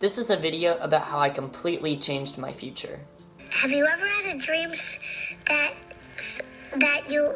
This is a video about how I completely changed my future. Have you ever had a dream that you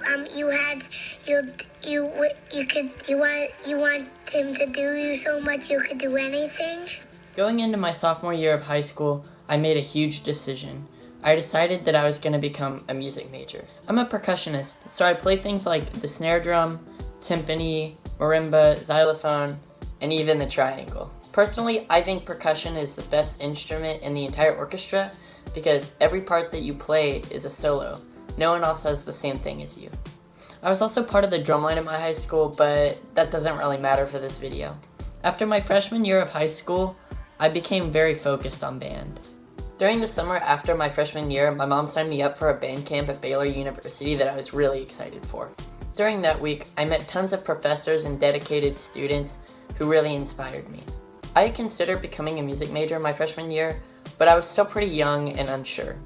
want him to do you so much you could do anything? Going into my sophomore year of high school, I made a huge decision. I decided that I was going to become a music major. I'm a percussionist, so I play things like the snare drum, timpani, marimba, xylophone, and even the triangle. Personally, I think percussion is the best instrument in the entire orchestra because every part that you play is a solo. No one else has the same thing as you. I was also part of the drumline at my high school, but that doesn't really matter for this video. After my freshman year of high school, I became very focused on band. During the summer after my freshman year, my mom signed me up for a band camp at Baylor University that I was really excited for. During that week, I met tons of professors and dedicated students who really inspired me. I had considered becoming a music major my freshman year, but I was still pretty young and unsure.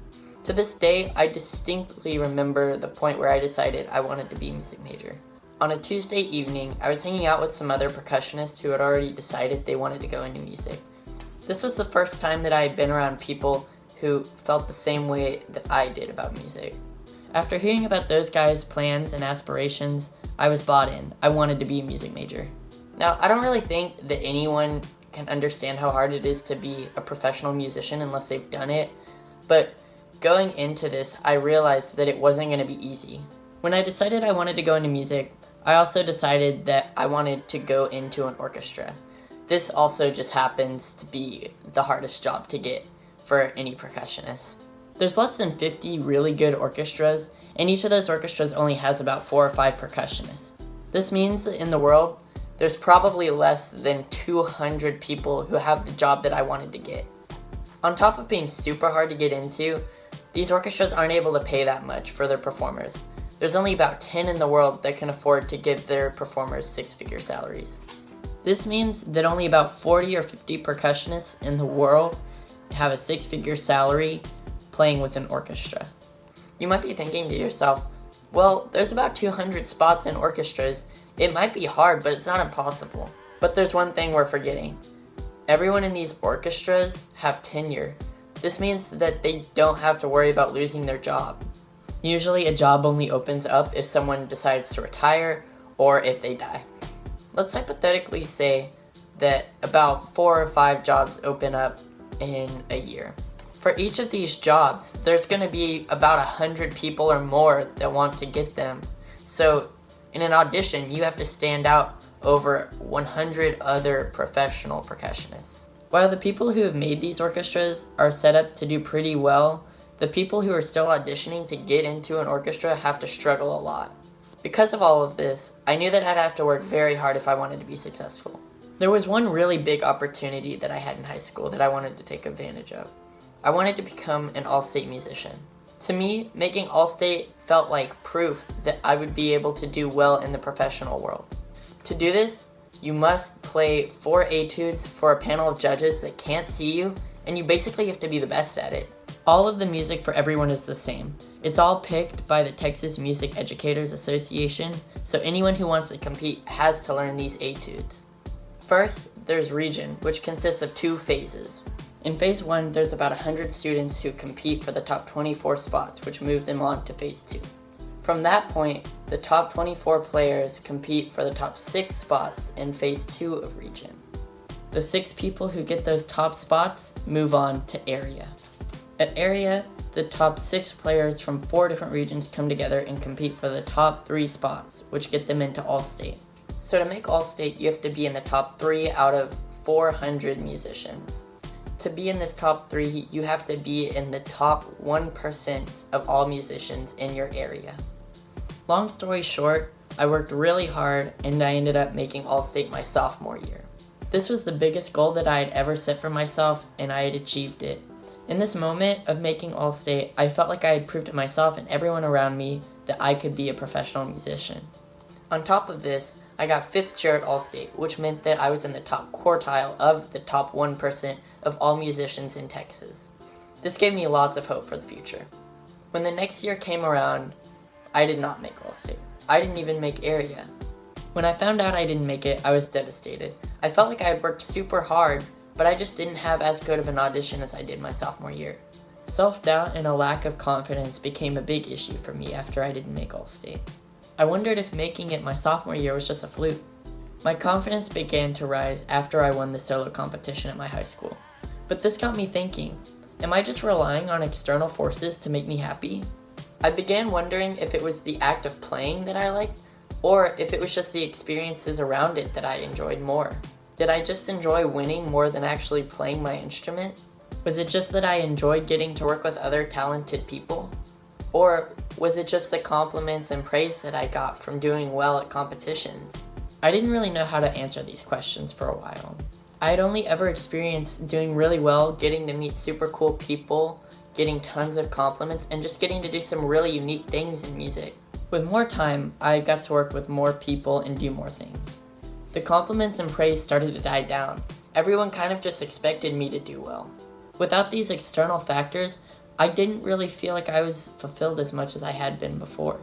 To this day, I distinctly remember the point where I decided I wanted to be a music major. On a Tuesday evening, I was hanging out with some other percussionists who had already decided they wanted to go into music. This was the first time that I had been around people who felt the same way that I did about music. After hearing about those guys' plans and aspirations, I was bought in. I wanted to be a music major. Now, I don't really think that anyone can understand how hard it is to be a professional musician unless they've done it, but going into this, I realized that it wasn't going to be easy. When I decided I wanted to go into music, I also decided that I wanted to go into an orchestra. This also just happens to be the hardest job to get for any percussionist. There's less than 50 really good orchestras, and each of those orchestras only has about 4 or 5 percussionists. This means that in the world, there's probably less than 200 people who have the job that I wanted to get. On top of being super hard to get into, these orchestras aren't able to pay that much for their performers. There's only about 10 in the world that can afford to give their performers 6-figure salaries. This means that only about 40 or 50 percussionists in the world have a 6-figure salary playing with an orchestra. You might be thinking to yourself, well, there's about 200 spots in orchestras. It might be hard, but it's not impossible. But there's one thing we're forgetting. Everyone in these orchestras have tenure. This means that they don't have to worry about losing their job. Usually a job only opens up if someone decides to retire or if they die. Let's hypothetically say that about 4 or 5 jobs open up in a year. For each of these jobs, there's going to be about 100 people or more that want to get them. So in an audition, you have to stand out over 100 other professional percussionists. While the people who have made these orchestras are set up to do pretty well, the people who are still auditioning to get into an orchestra have to struggle a lot. Because of all of this, I knew that I'd have to work very hard if I wanted to be successful. There was one really big opportunity that I had in high school that I wanted to take advantage of. I wanted to become an all-state musician. To me, making all-state felt like proof that I would be able to do well in the professional world. To do this, you must play 4 etudes for a panel of judges that can't see you, and you basically have to be the best at it. All of the music for everyone is the same. It's all picked by the Texas Music Educators Association, so anyone who wants to compete has to learn these etudes. First, there's region, which consists of 2 phases. In phase 1, there's about 100 students who compete for the top 24 spots, which move them on to phase 2. From that point, the top 24 players compete for the top 6 spots in phase 2 of region. The 6 people who get those top spots move on to area. At area, the top 6 players from 4 different regions come together and compete for the top 3 spots, which get them into All-State. So to make All-State, you have to be in the top 3 out of 400 musicians. To be in this top 3, you have to be in the top 1% of all musicians in your area. Long story short, I worked really hard and I ended up making All-State my sophomore year. This was the biggest goal that I had ever set for myself, and I had achieved it. In this moment of making All-State, I felt like I had proved to myself and everyone around me that I could be a professional musician. On top of this, I got 5th chair at All-State, which meant that I was in the top quartile of the top 1% of all musicians in Texas. This gave me lots of hope for the future. When the next year came around, I did not make All-State. I didn't even make area. When I found out I didn't make it, I was devastated. I felt like I had worked super hard but I just didn't have as good of an audition as I did my sophomore year. Self-doubt and a lack of confidence became a big issue for me after I didn't make All-State. I wondered if making it my sophomore year was just a fluke. My confidence began to rise after I won the solo competition at my high school. But this got me thinking, am I just relying on external forces to make me happy? I began wondering if it was the act of playing that I liked, or if it was just the experiences around it that I enjoyed more. Did I just enjoy winning more than actually playing my instrument? Was it just that I enjoyed getting to work with other talented people? Or was it just the compliments and praise that I got from doing well at competitions? I didn't really know how to answer these questions for a while. I had only ever experienced doing really well, getting to meet super cool people, getting tons of compliments, and just getting to do some really unique things in music. With more time, I got to work with more people and do more things. The compliments and praise started to die down. Everyone kind of just expected me to do well. Without these external factors, I didn't really feel like I was fulfilled as much as I had been before.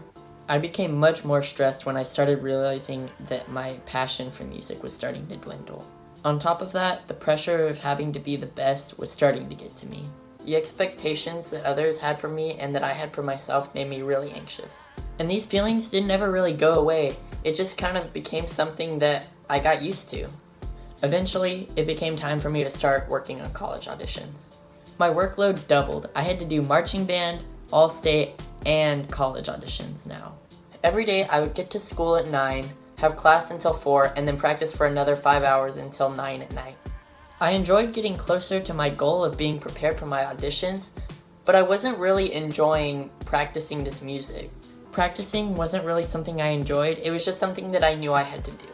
I became much more stressed when I started realizing that my passion for music was starting to dwindle. On top of that, the pressure of having to be the best was starting to get to me. The expectations that others had for me and that I had for myself made me really anxious. And these feelings didn't ever really go away. It just kind of became something that I got used to. Eventually, it became time for me to start working on college auditions. My workload doubled. I had to do marching band, All-State, and college auditions now. Every day I would get to school at 9, have class until 4, and then practice for another 5 hours until 9 at night. I enjoyed getting closer to my goal of being prepared for my auditions, but I wasn't really enjoying practicing this music. Practicing wasn't really something I enjoyed, it was just something that I knew I had to do.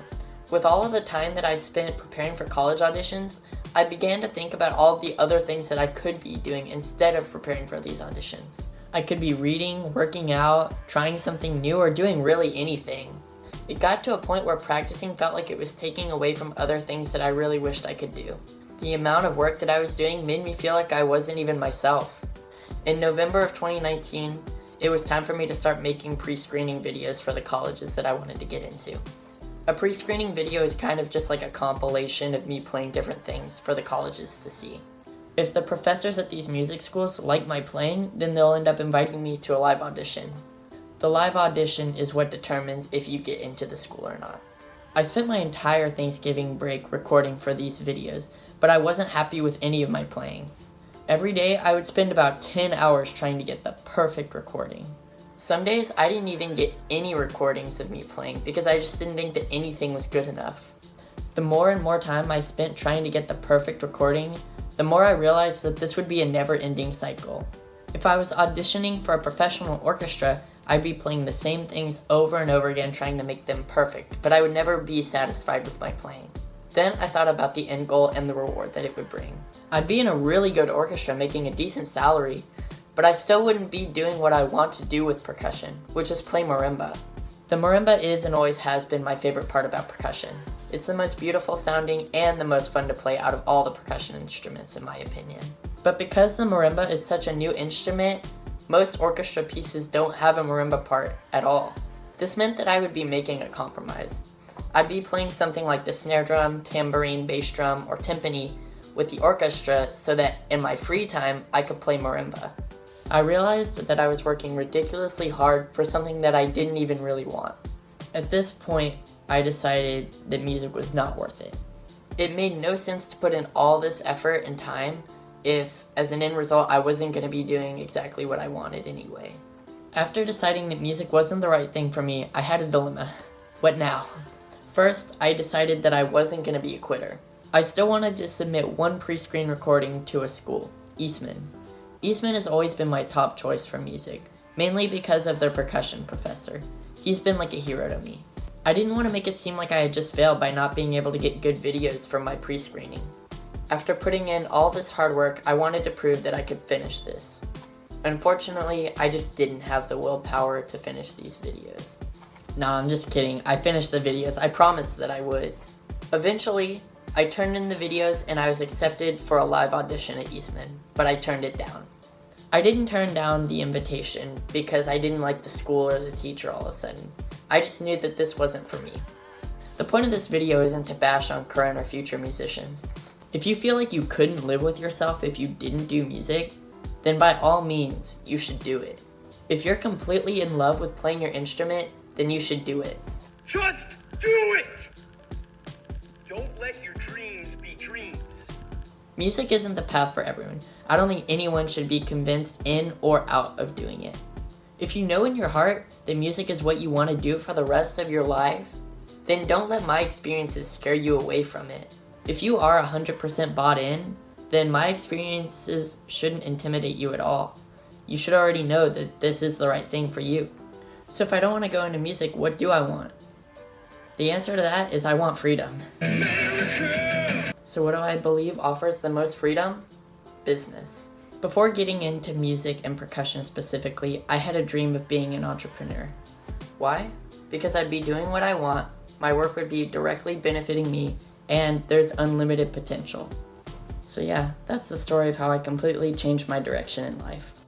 With all of the time that I spent preparing for college auditions, I began to think about all the other things that I could be doing instead of preparing for these auditions. I could be reading, working out, trying something new, or doing really anything. It got to a point where practicing felt like it was taking away from other things that I really wished I could do. The amount of work that I was doing made me feel like I wasn't even myself. In November of 2019, it was time for me to start making pre-screening videos for the colleges that I wanted to get into. A pre-screening video is kind of just like a compilation of me playing different things for the colleges to see. If the professors at these music schools like my playing, then they'll end up inviting me to a live audition. The live audition is what determines if you get into the school or not. I spent my entire Thanksgiving break recording for these videos, but I wasn't happy with any of my playing. Every day I would spend about 10 hours trying to get the perfect recording. Some days I didn't even get any recordings of me playing because I just didn't think that anything was good enough. The more and more time I spent trying to get the perfect recording, the more I realized that this would be a never-ending cycle. If I was auditioning for a professional orchestra, I'd be playing the same things over and over again trying to make them perfect, but I would never be satisfied with my playing. Then I thought about the end goal and the reward that it would bring. I'd be in a really good orchestra making a decent salary, but I still wouldn't be doing what I want to do with percussion, which is play marimba. The marimba is and always has been my favorite part about percussion. It's the most beautiful sounding and the most fun to play out of all the percussion instruments in my opinion. But because the marimba is such a new instrument, most orchestra pieces don't have a marimba part at all. This meant that I would be making a compromise. I'd be playing something like the snare drum, tambourine, bass drum, or timpani with the orchestra so that in my free time I could play marimba. I realized that I was working ridiculously hard for something that I didn't even really want. At this point, I decided that music was not worth it. It made no sense to put in all this effort and time if, as an end result, I wasn't going to be doing exactly what I wanted anyway. After deciding that music wasn't the right thing for me, I had a dilemma. What now? First, I decided that I wasn't going to be a quitter. I still wanted to submit one pre-screen recording to a school, Eastman. Eastman has always been my top choice for music, mainly because of their percussion professor. He's been like a hero to me. I didn't want to make it seem like I had just failed by not being able to get good videos from my pre-screening. After putting in all this hard work, I wanted to prove that I could finish this. Unfortunately, I just didn't have the willpower to finish these videos. Nah, I'm just kidding. I finished the videos. I promised that I would. Eventually, I turned in the videos and I was accepted for a live audition at Eastman, but I turned it down. I didn't turn down the invitation because I didn't like the school or the teacher all of a sudden. I just knew that this wasn't for me. The point of this video isn't to bash on current or future musicians. If you feel like you couldn't live with yourself if you didn't do music, then by all means, you should do it. If you're completely in love with playing your instrument, then you should do it. Just do it! Don't let your dreams be dreams. Music isn't the path for everyone. I don't think anyone should be convinced in or out of doing it. If you know in your heart that music is what you want to do for the rest of your life, then don't let my experiences scare you away from it. If you are 100% bought in, then my experiences shouldn't intimidate you at all. You should already know that this is the right thing for you. So if I don't want to go into music, what do I want? The answer to that is I want freedom. So what do I believe offers the most freedom? Business. Before getting into music and percussion specifically, I had a dream of being an entrepreneur. Why? Because I'd be doing what I want, my work would be directly benefiting me, and there's unlimited potential. So yeah, that's the story of how I completely changed my direction in life.